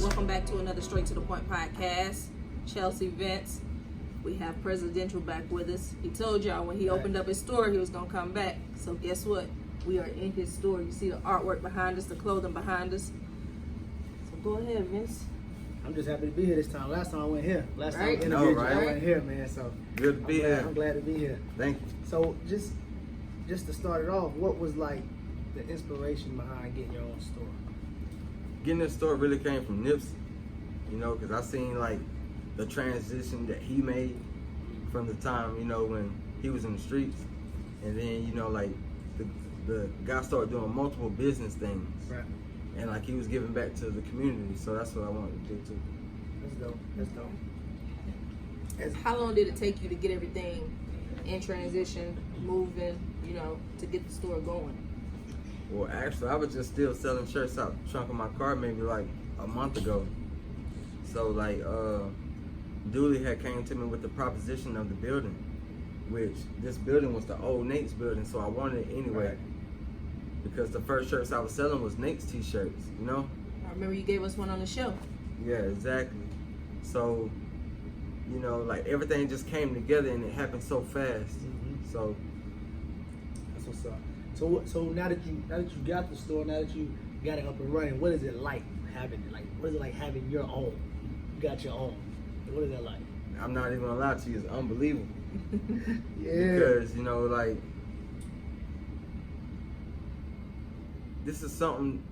Welcome back to another Straight to the Point podcast. Chelsea Vince. We have Prezidential back with us. He told y'all when he opened up his store he was going to come back. So guess what? We are in his store. You see the artwork behind us, the clothing behind us. So go ahead, Vince. I'm just happy to be here this time. Last time I went here. Last time I Right. interviewed you, I Right. went here, man. So Good to be here. I'm glad to be here. Thank you. So just to start it off, what was like the inspiration behind getting your own store? Getting this store really came from Nipsey, you know, because I seen like the transition that he made from the time, you know, when he was in the streets, and then, you know, like the guy started doing multiple business things, Right. and like he was giving back to the community. So that's what I wanted to do too. That's dope. That's dope. How long did it take you to get everything in transition, moving, you know, to get the store going? Well, actually, I was just still selling shirts out the trunk of my car maybe like a month ago. So like, Dooley had came to me with the proposition of the building, which this building was the old Nate's building, so I wanted it anyway. Right. Because the first shirts I was selling was Nate's t-shirts, you know? I remember you gave us one on the show. Yeah, exactly. So, you know, like everything just came together and it happened so fast. So That's what's up. So now that you got the store, now that you got it up and running, what is it like having it? Like, what is it like having your own? You got your own. What is that like? I'm not even gonna lie to you, it's unbelievable. Yeah. Because, you know, like, this is something,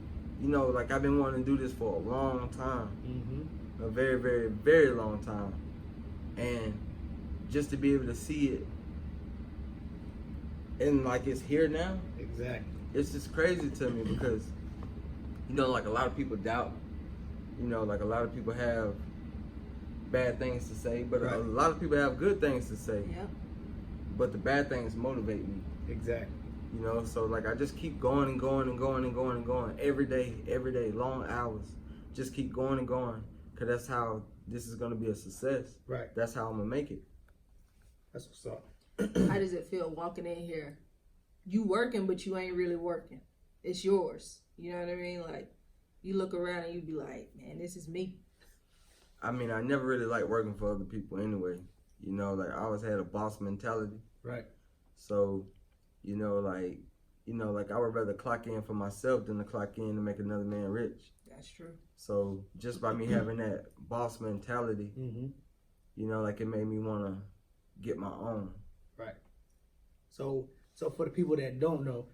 you know, like I've been wanting to do this for a long time. A very, very, very long time. And just to be able to see it and like it's here now, Exactly. it's just crazy to me because, you know, like a lot of people doubt, you know, like a lot of people have bad things to say, but Right. a lot of people have good things to say. Yep. But the bad things motivate me, Exactly. you know? So like I just keep going and going and going and going and going every day, long hours. Just keep going and going, because that's how this is going to be a success. Right. That's how I'm going to make it. That's what's up. How does it feel walking in here? You working, but you ain't really working. It's yours. You know what I mean? Like, you look around and you be like, man, this is me. I mean, I never really liked working for other people anyway. You know, like I always had a boss mentality. Right. So, you know, like I would rather clock in for myself than to clock in to make another man rich. That's true. So just by me having that boss mentality, you know, like it made me want to get my own. Right. So for the people that don't know,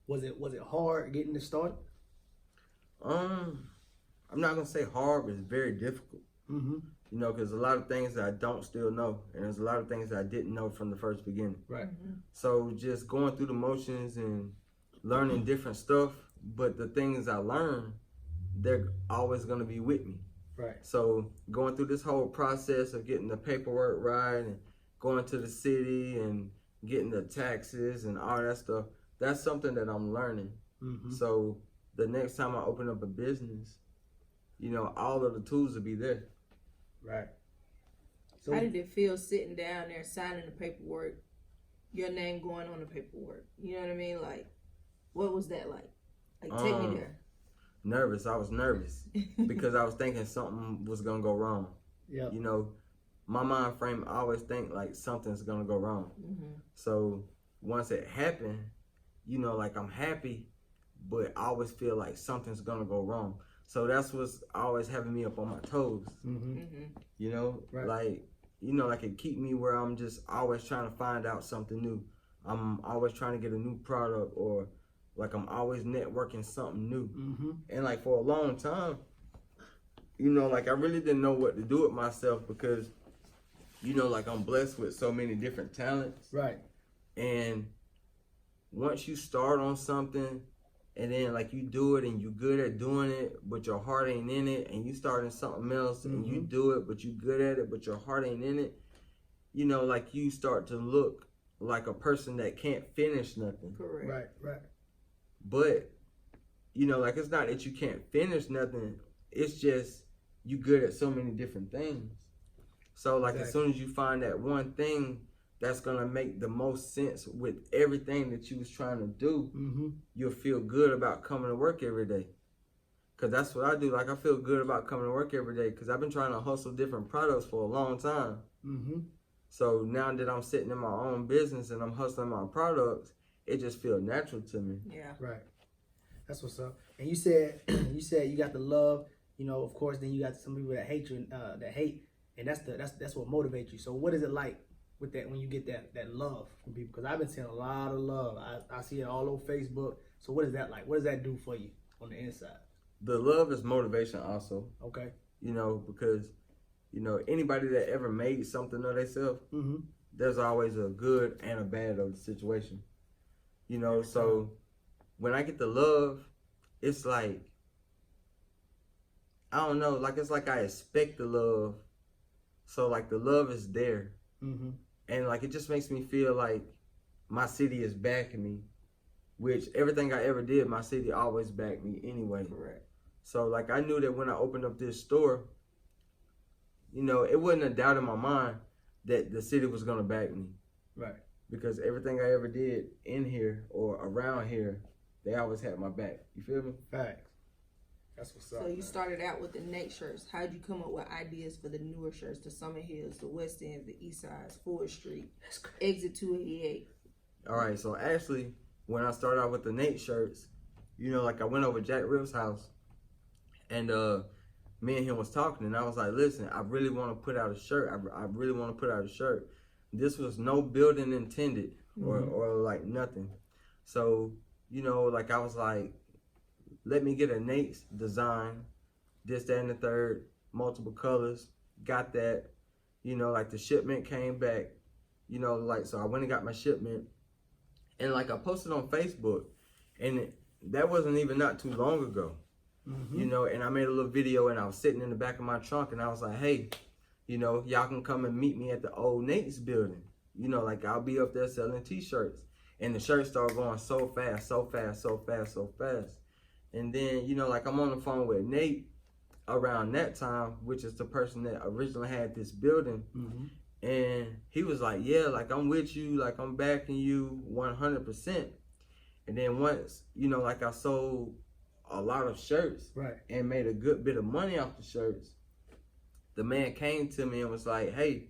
was it hard getting this started? I'm not gonna say hard, but it's very difficult. You know, because a lot of things that I don't still know, and there's a lot of things that I didn't know from the first beginning. Right. So just going through the motions and learning different stuff, but the things I learned, they're always gonna be with me. Right. So going through this whole process of getting the paperwork right and going to the city and getting the taxes and all that stuff, that's something that I'm learning. So the next time I open up a business, you know, all of the tools will be there. Right. So How did it feel sitting down there signing the paperwork, your name going on the paperwork? You know what I mean? Like, what was that like? Like, take me there. Nervous. I was nervous because I was thinking something was gonna go wrong. yeah. You know, my mind frame, I always think like something's gonna go wrong. So once it happened, you know, like I'm happy, but I always feel like something's gonna go wrong. So that's what's always having me up on my toes. You know, Right. like, you know, like it keep me where I'm just always trying to find out something new. I'm always trying to get a new product, or like I'm always networking something new. And like for a long time, you know, like I really didn't know what to do with myself because, you know, like I'm blessed with so many different talents. Right. And once you start on something and then like you do it and you good at doing it, but your heart ain't in it, and you start in something else and you do it, but you good at it, but your heart ain't in it, you know, like you start to look like a person that can't finish nothing. Correct. Right. Right. But, you know, like it's not that you can't finish nothing, it's just you good at so many different things. So like as soon as you find that one thing that's gonna make the most sense with everything that you was trying to do, you'll feel good about coming to work every day. Cause that's what I do. Like, I feel good about coming to work every day. Cause I've been trying to hustle different products for a long time. Mm-hmm. So now that I'm sitting in my own business and I'm hustling my products, it just feels natural to me. Yeah. Right. That's what's up. And you said you got the love. You know, of course. Then you got some people that hate you, and that's what motivates you. So what is it like with that when you get that love from people? Because I've been seeing a lot of love. I see it all over Facebook. So what is that like? What does that do for you on the inside? The love is motivation also. Okay. You know, because, you know, anybody that ever made something of themselves, Mm-hmm. there's always a good and a bad of the situation. You know, so when I get the love, it's like, I don't know, like it's like I expect the love. So like the love is there. Mm-hmm. And like it just makes me feel like my city is backing me, which everything I ever did, my city always backed me anyway. Correct. So like I knew that when I opened up this store, you know, it wasn't a doubt in my mind that the city was gonna back me. Right. Because everything I ever did in here or around here, they always had my back. You feel me? Facts. That's what's up. So you man. started out with the Nate shirts. How'd you come up with ideas for the newer shirts, the Summit Hills, the West End, the East Side, 4th Street, That's great. EXIT288? All right, so actually, when I started out with the Nate shirts, you know, like I went over Jack Riv's house, and me and him was talking, and I was like, listen, I really want to put out a shirt. I really want to put out a shirt. This was no building intended or like nothing. So, you know, like I was like, let me get a Nate's design, this, that, and the third, multiple colors. Got that, you know, like the shipment came back, you know, like, so I went and got my shipment. And like I posted on Facebook, and that wasn't even not too long ago, Mm-hmm. you know, and I made a little video and I was sitting in the back of my trunk and I was like, hey, you know, y'all can come and meet me at the old Nate's building. You know, like I'll be up there selling t-shirts. And the shirts started going so fast, so fast, so fast, so fast. And then, you know, like I'm on the phone with Nate around that time, which is the person that originally had this building. Mm-hmm. And he was like, yeah, like I'm with you, like I'm backing you 100%. And then once, you know, like I sold a lot of shirts Right. and made a good bit of money off the shirts, the man came to me and was like, hey,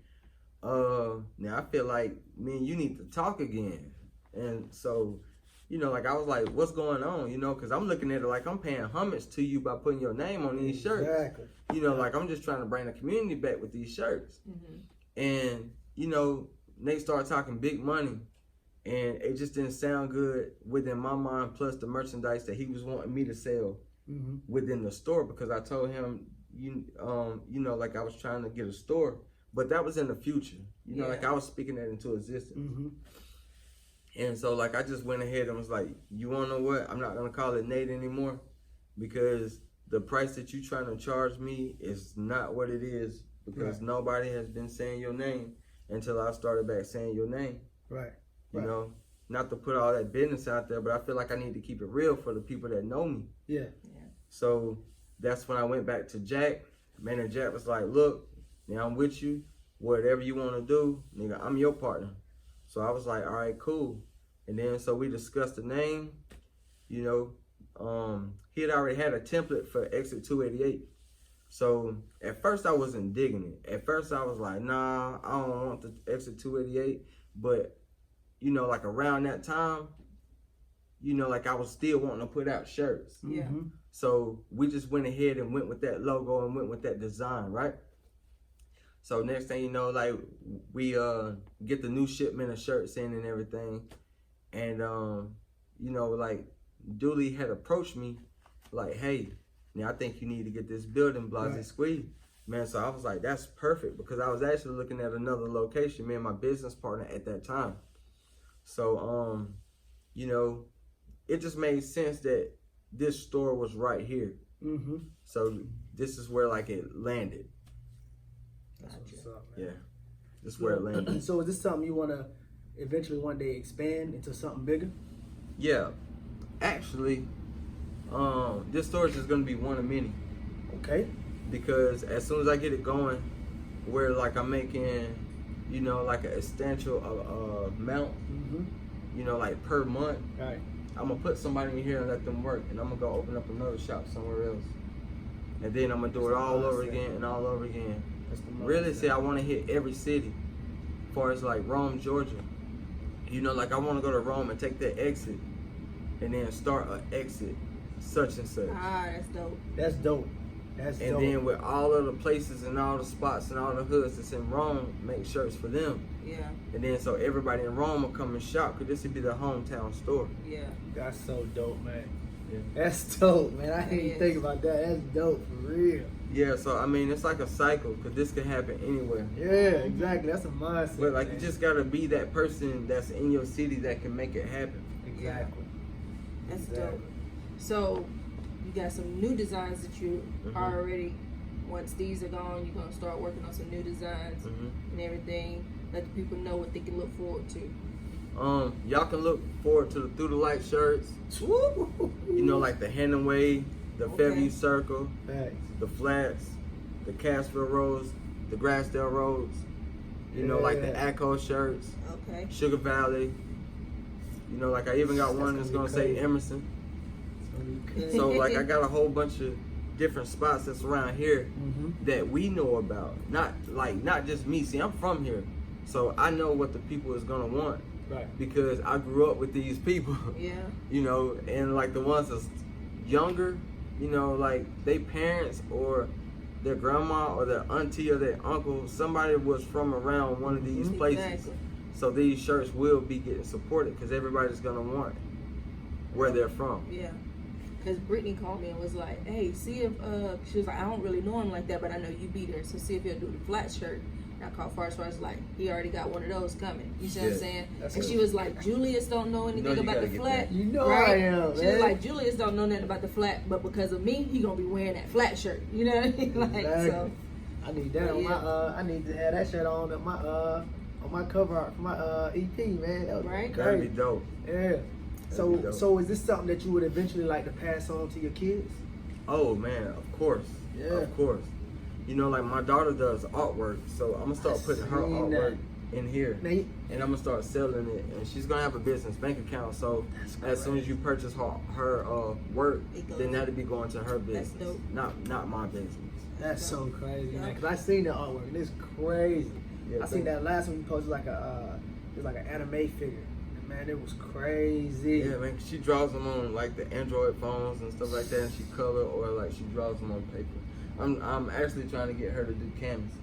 now I feel like me and you need to talk again. And so, you know, like I was like, what's going on? You know, because I'm looking at it like I'm paying homage to you by putting your name on these shirts. Exactly. You know, like I'm just trying to bring the community back with these shirts. Mm-hmm. And, you know, Nate started talking big money, and it just didn't sound good within my mind, plus the merchandise that he was wanting me to sell Mm-hmm. within the store, because I told him, you know, like I was trying to get a store, but that was in the future. You know, like I was speaking that into existence. Mm-hmm. And so, like, I just went ahead and was like, you want to know what? I'm not going to call it Nate anymore, because the price that you trying to charge me is not what it is, because nobody has been saying your name until I started back saying your name. Right. You know, not to put all that business out there, but I feel like I need to keep it real for the people that know me. Yeah. So that's when I went back to Jack. Man, and Jack was like, look, now I'm with you. Whatever you want to do, nigga, I'm your partner. So I was like, all right, cool. And then so we discussed the name. You know, he had already had a template for EXIT288. So at first I wasn't digging it. At first I was like, nah, I don't want the EXIT288. But, you know, like around that time, you know, like I was still wanting to put out shirts. Yeah. Mm-hmm. So we just went ahead and went with that logo and went with that design, right? So next thing you know, like we get the new shipment of shirts in and everything. And you know, like Dooley had approached me like, hey, now I think you need to get this building, Blase Squeeze. Man, so I was like, that's perfect, because I was actually looking at another location, me and my business partner at that time. So you know, it just made sense that this store was right here. Mm-hmm. So this is where like it landed. That's what's up, man. Yeah, this is where it landed. So is this something you want to eventually one day expand into something bigger? Yeah, actually, this store is just gonna be one of many. Okay. Because as soon as I get it going, where like I'm making, you know, like a substantial amount, Mm-hmm. you know, like per month, Right. I'm gonna put somebody in here and let them work, and I'm gonna go open up another shop somewhere else, and then I'm gonna do it all over again and all over again. Really, see, I want to hit every city, as far as like Rome, Georgia. You know, like I want to go to Rome and take that exit, and then start an exit, such and such. Ah, that's dope. That's dope. That's And dope. then with all of the places and all the spots and all the hoods that's in Rome, make shirts for them. Yeah. And then so everybody in Rome will come and shop, because this would be their hometown store. Yeah. That's so dope, man. Yeah. That's dope, man. I didn't even Yes. think about that. That's dope for real. Yeah, so I mean, it's like a cycle, because this can happen anywhere. Yeah, exactly. That's a mindset. But like, man. you just gotta be that person that's in your city that can make it happen. Exactly. That's Exactly. dope. So you got some new designs that you Mhm. are already. Once these are gone, you're gonna start working on some new designs and everything. Let the people know what they can look forward to. Y'all can look forward to the Through the Light shirts. You know, like the Hemingway, the Okay. Fairview Circle, Facts. the Flats, the Cassville Roads, the Grassdale Roads. You know, like the Yeah. Echo shirts, Okay. Sugar Valley. You know, like I even got That's one gonna that's be gonna say crazy. Emerson. Good. So like I got a whole bunch of different spots that's around here Mm-hmm. that we know about. Not just me. See, I'm from here, so I know what the people is gonna want, Right. because I grew up with these people. Yeah. You know, and like the ones that's younger, you know, like they parents or their grandma or their auntie or their uncle, somebody was from around one of these Mhm. places. Exactly. So these shirts will be getting supported, because everybody's gonna want where they're from. Yeah. Because Brittany called me and was like, hey, see if, she was like, I don't really know him like that, but I know you be there, so see if he'll do the flat shirt. And I called Forrest like, he already got one of those coming. You see what I'm Yeah. saying? That's And it. she was like, Julius don't know anything You know you about the gotta get flat. that. You know right? I am, She man. was like, Julius don't know nothing about the flat, but because of me, he gonna be wearing that flat shirt. You know what I mean? Like, Exactly. so, I need that on Yeah. my I need to have that shirt on my cover art for my EP, man. That would be Right. That'd be great. dope. Yeah. That'd be dope. So is this something that you would eventually like to pass on to your kids? Oh man, of course. Yeah. Of course. You know, like my daughter does artwork, so I'm gonna start I putting her seen artwork in here. Now, And I'm gonna start selling it, and she's gonna have a business bank account. So as soon as you purchase her work, It goes- then that'll be going to her business, dope. not my business. that's so crazy, Yeah. man. Cause I seen the artwork and it's crazy. Yeah, I seen that last one you posted like it was like an anime figure. And man, it was crazy. Yeah, man. She draws them on like the Android phones and stuff like that, and she color or like she draws them on paper. I'm actually trying to get her to do canvases,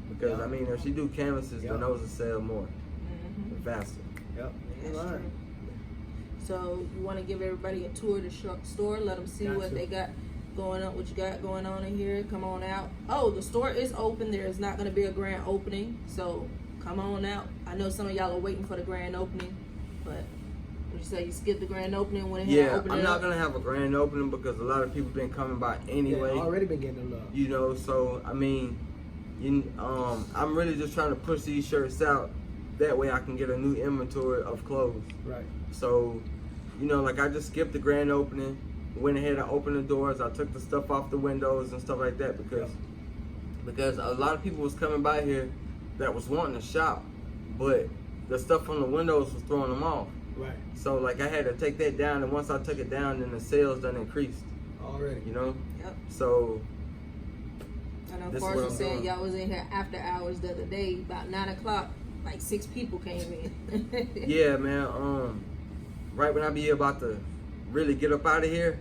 because I mean, if she do canvases, Yeah. then those will sell more mhm. and faster. Yep. That's Right. true. So you want to give everybody a tour of the store, let them see Got what to. they got going on, what you got going on in here. Come on out. Oh, the store is open. There is not going to be a grand opening, so come on out. I know some of y'all are waiting for the grand opening, but would you say you skip the grand opening when it Yeah, open I'm it not up? gonna have a grand opening because a lot of people been coming by anyway. Yeah, already been getting the love. You know, so I mean, I'm really just trying to push these shirts out. That way, I can get a new inventory of clothes. Right. So, you know, like I just skipped the grand opening, went ahead and opened the doors. I took the stuff off the windows and stuff like that because a lot of people was coming by here that was wanting to shop, but the stuff on the windows was throwing them off. Right. So like I had to take that down, and once I took it down, then the sales done increased. Already. You know. Yep. So I know This is Forrest what was I'm saying doing. y'all was in here after hours the other day, about 9 o'clock. Like 6 people came in. yeah, man. Right when I be about to really get up out of here,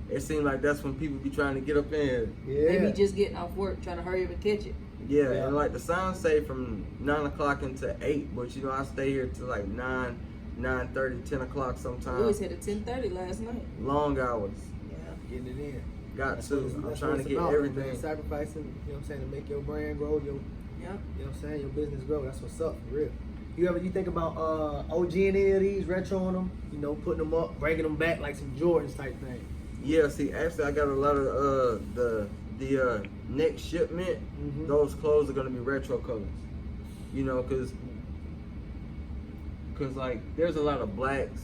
it seemed like that's when people be trying to get up in here. Yeah. They be just getting off work, trying to hurry up and catch it. Yeah, Yeah. and like the signs say from 9 o'clock until 8, but you know I stay here till like 9, 9:30, 10 o'clock We was sometimes. here at 10:30 last night. Long hours. Yeah. Getting it in. Got That's to. what it's- I'm that's trying what to it's get about, everything. man. Sacrificing, you know what I'm saying, to make your brand grow, your, Yep. you know what I'm saying, your business grow. That's what's up, for real. You think about OG any of these, retro on them, you know, putting them up, bringing them back like some Jordans type thing. Yeah, see, actually, I got a lot of the next shipment. Mhm. Those clothes are gonna be retro colors. You know, cause like there's a lot of blacks,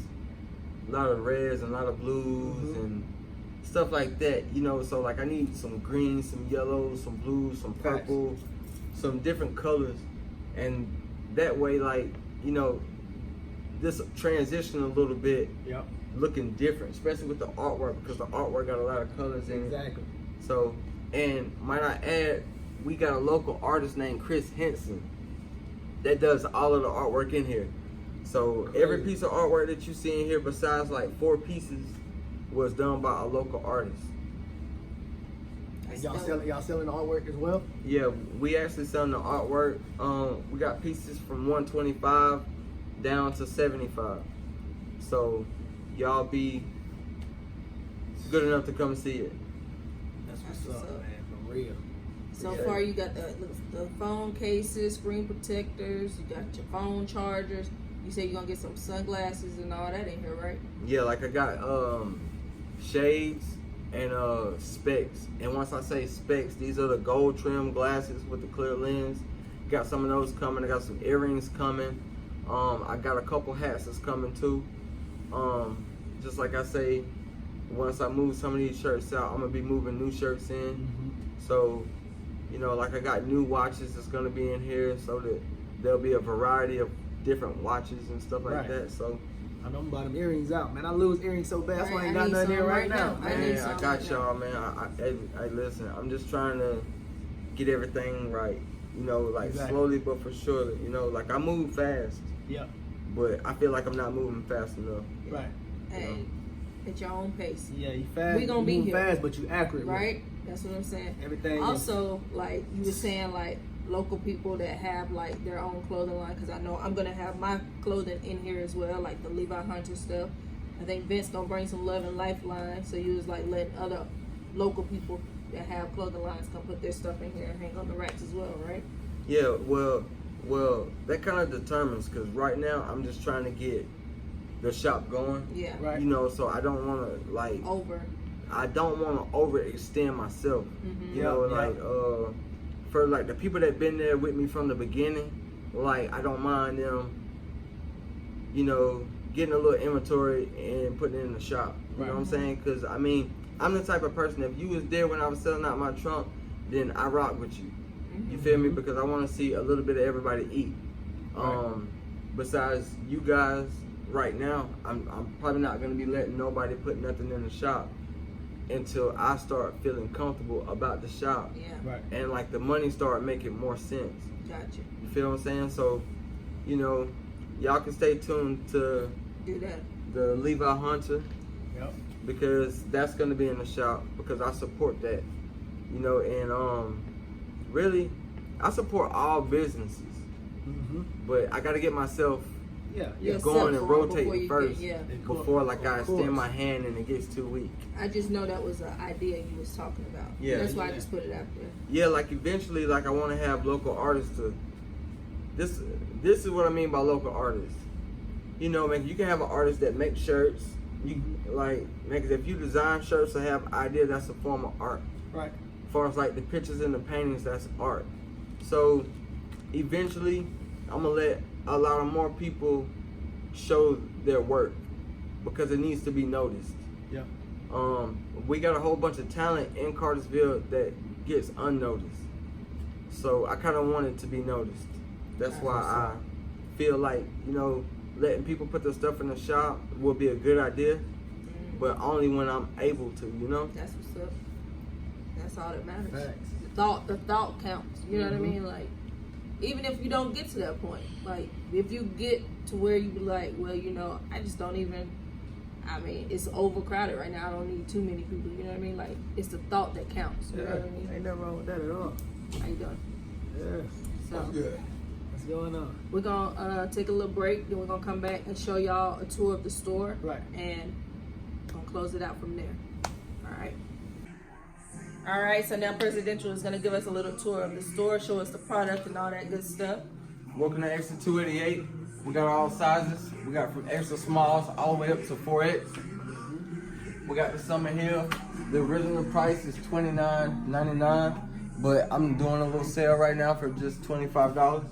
a lot of reds, and a lot of blues Mhm. and stuff like that. You know, so like I need some greens, some yellows, some blues, some Facts. purple, some different colors, and that way, like you know, this transition a little bit, Yep. looking different, especially with the artwork, because the artwork got a lot of colors in it. Exactly. So, and might I add, we got a local artist named Chris Henson that does all of the artwork in here. So every piece of artwork that you see in here, besides like 4 pieces, was done by a local artist. And y'all selling the artwork as well? Yeah, we actually selling the artwork. We got pieces from 125 down to 75. So y'all be good enough to come see it. That's what's up, man. For real. So Yeah. far, you got the phone cases, screen protectors, you got your phone chargers. You say you're gonna get some sunglasses and all that in here, right? Yeah, like I got shades and specs. And once I say specs, these are the gold trim glasses with the clear lens. Got some of those coming. I got some earrings coming. I got a couple hats that's coming too. Just like I say, once I move some of these shirts out, I'm gonna be moving new shirts in. Mm-hmm. So, you know, like I got new watches that's gonna be in here, so that there'll be a variety of different watches and stuff like Right. that. So, I know I'm about them earrings out, man. I lose earrings so bad. That's why I ain't I got need nothing here some right now. I need man, some I got right y'all, man. I listen. I'm just trying to get everything right. You know, like Exactly. slowly but for sure. You know, like I move fast, Yeah. but I feel like I'm not moving fast enough. Right. Hey, at your own pace, Yeah, you fast. We gonna you be move here. fast, but you accurate. with right? That's what I'm saying. everything. Also, like you were saying, like local people that have like their own clothing line, because I know I'm gonna have my clothing in here as well, like the Levi Hunter stuff. I think Vince gonna bring some Love and Lifeline, so you was like letting other local people that have clothing lines come put their stuff in here and hang on the racks as well, right? Yeah, well, that kind of determines, because right now I'm just trying to get the shop going. Yeah. Right. You know, so I don't want to like. Over. I don't want to overextend myself. Mhm. You know, Yeah, yeah. like for like the people that been there with me from the beginning, like I don't mind them, you know, getting a little inventory and putting it in the shop. You know what I'm saying? Because I mean, I'm the type of person, if you was there when I was selling out my trunk, then I rock with you. You feel me? Because I want to see a little bit of everybody eat. Right. Besides you guys, right now, I'm probably not gonna be letting nobody put nothing in the shop until I start feeling comfortable about the shop, Yeah. Right. and like the money start making more sense. Gotcha. You feel what I'm saying? So, you know, y'all can stay tuned to Do that. the Levi Hunter, Yep. because that's gonna be in the shop, because I support that. You know, and really, I support all businesses, Mm-hmm. but I gotta get myself Yeah. Yourself going and before rotating you first, yeah. before like I Of course. extend my hand and it gets too weak. I just know that was an idea you was talking about. Yeah. That's why I Yeah. just put it out there. Yeah, like eventually, like I want to have local artists to. This is what I mean by local artists. You know, man, you can have an artist that makes shirts. You like, man, 'cause if you design shirts or have ideas, that's a form of art. Right. As far as like the pictures and the paintings, that's art. So eventually, I'm gonna let a lot of more people show their work, because it needs to be noticed. Yeah. We got a whole bunch of talent in Cartersville that gets unnoticed. So I kind of want it to be noticed. That's why I feel like, you know, letting people put their stuff in the shop will be a good idea, but only when I'm able to, you know? That's what's up. That's all that matters. Facts. The thought counts. You know what I mean? Like, even if you don't get to that point, like if you get to where you be like, well, you know, I just don't even. I mean, it's overcrowded right now. I don't need too many people. You know what I mean? Like, it's the thought that counts. You know what I mean? Ain't nothing wrong with that at all. How you doing? Yeah. So Good. What's going on? we're gonna take a little break. Then we're gonna come back and show y'all a tour of the store. Right. And gonna close it out from there. All right. All right. So now Prezidential is gonna give us a little tour of the store, show us the product and all that good stuff. Welcome to EXIT288. We got all sizes. We got from extra smalls all the way up to 4X. We got the Summer Hill. The original price is $29.99, but I'm doing a little sale right now for just $25.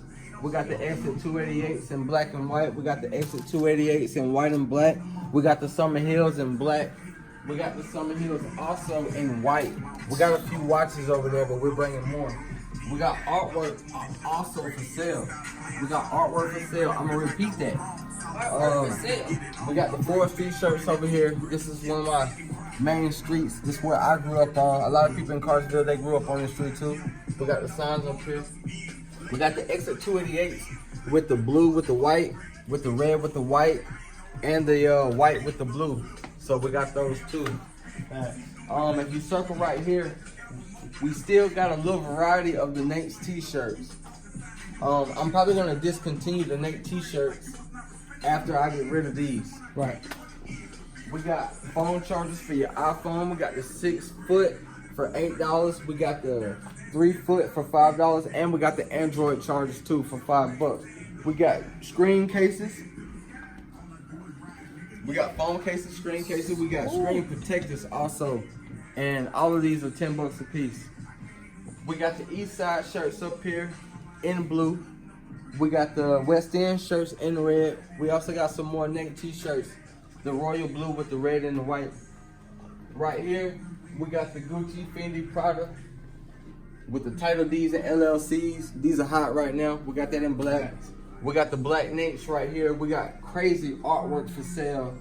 We got the EXIT288s in black and white. We got the EXIT288s in white and black. We got the Summer Hills in black. We got the Summer Hills also in white. We got a few watches over there, but we're bringing more. We got artwork also for sale. We got artwork for sale. I'm gonna repeat that. We got the 4th Street shirts over here. This is one of my main streets. This is where I grew up on. A lot of people in Carsville, they grew up on this street too. We got the signs up here. We got the EXIT288 with the blue with the white, with the red with the white, and the white with the blue. So we got those too. If you circle right here, we still got a little variety of the Nate's t-shirts. I'm probably gonna discontinue the Nate t-shirts after I get rid of these. Right. We got phone chargers for your iPhone. We got the 6-foot for $8. We got the 3-foot for $5, and we got the Android chargers too for $5. We got screen cases. We got phone cases, screen cases. We got screen protectors also, and all of these are $10 a piece. We got the East Side shirts up here in blue. We got the West End shirts in red. We also got some more Nate t-shirts, the royal blue with the red and the white. Right here, we got the Gucci, Fendi, Prada with the Title Ds and LLCs. These are hot right now. We got that in black. We got the black Nates right here. We got crazy artwork for sale.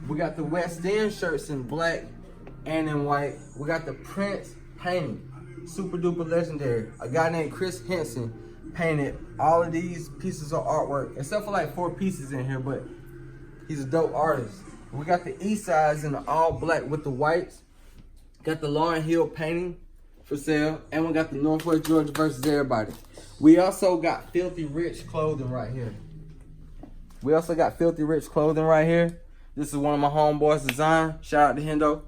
We got the West End shirts in black and in white. We got the Prince painting, super duper legendary. A guy named Chris Henson painted all of these pieces of artwork, except for like 4 pieces in here, but he's a dope artist. We got the East Sides in the all black with the whites. Got the Lauryn Hill painting for sale, and we got the Northwest Georgia versus everybody. We also got Filthy Rich clothing right here. We also got Filthy Rich clothing right here. This is one of my homeboys' design. Shout out to Hendo.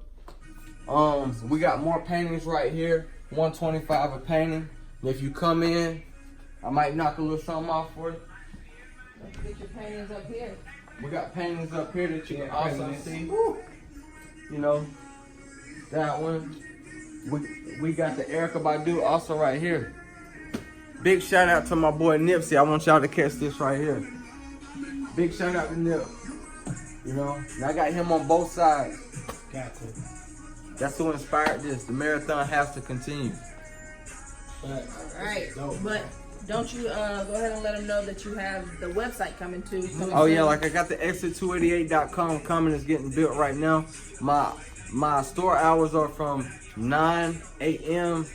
We got more paintings right here. $125 a painting. If you come in, I might knock a little something off for you. Get your paintings up here. We got paintings up here that you can also see. You know, that one. We got the Erykah Badu also right here. Big shout out to my boy Nipsey. I want y'all to catch this right here. Big shout out to Nip. You know, and I got him on both sides. Got to. That's who inspired this. The marathon has to continue. All right, but don't you go ahead and let them know that you have the website coming too. Oh yeah, like I got the EXIT288.com coming. It's getting built right now. My store hours are from 9 a.m.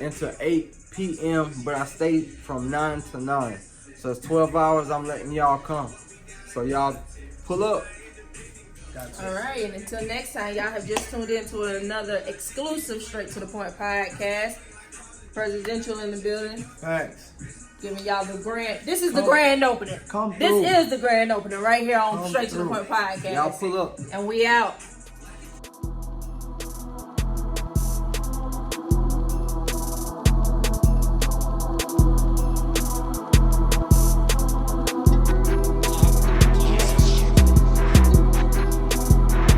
until 8 p.m. but I stay from 9 to 9. So it's 12 hours I'm letting y'all come. So y'all pull up. All right, and until next time, y'all have just tuned in to another exclusive Straight to the Point podcast. Prezidential in the building. Thanks. Giving y'all the grand. This is the grand opening. Come through. This is the grand opening right here on Straight to the Point podcast. Y'all pull up. And we out.